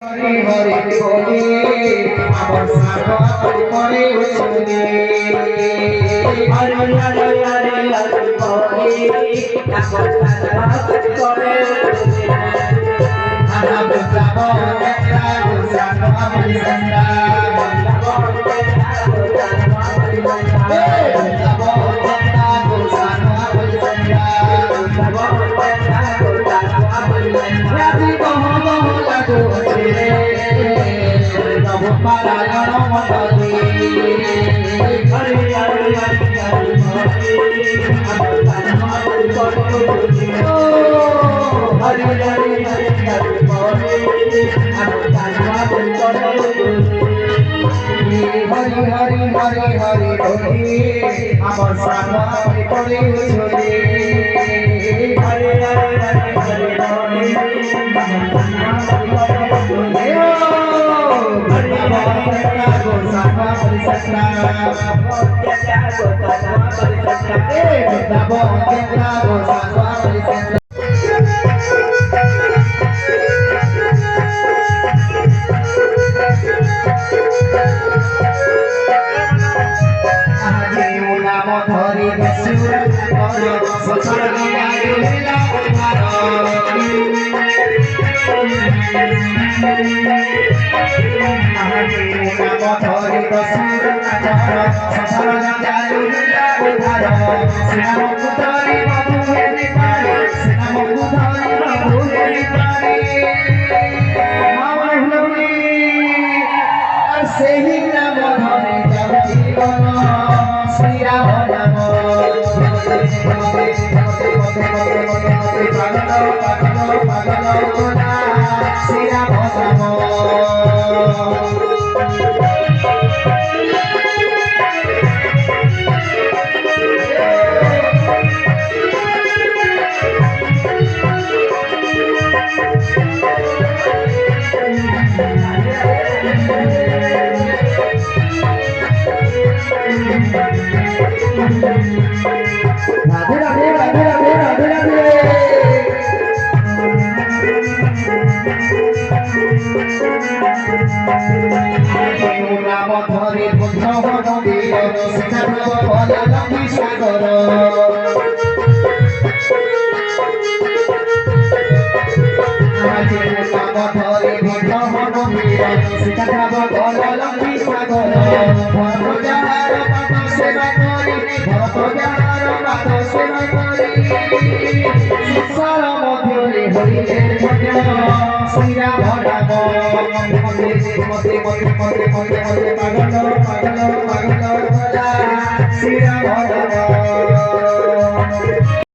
हरि हरि बोले আমার সাগর করে উঠে হরি হরি হরি হরি বলে আমার সাগর করে উঠে আমরা যাব একটা গুসানো আমি সন্ধ্যা যাব একটা গুসানো আমি সন্ধ্যা যাব একটা গুসানো আমি সন্ধ্যা যাব একটা গুসানো আমি সন্ধ্যা রাতি বহ বহ লাগো Parayan Motali, Hari Hari Hari Hari Motali, Hari Hari Hari Hari Motali, Hari Hari Hari Hari Motali, Amar Sama Puri Choli, Hari Hari Hari Hari Motali, Amar Sama Puri Choli.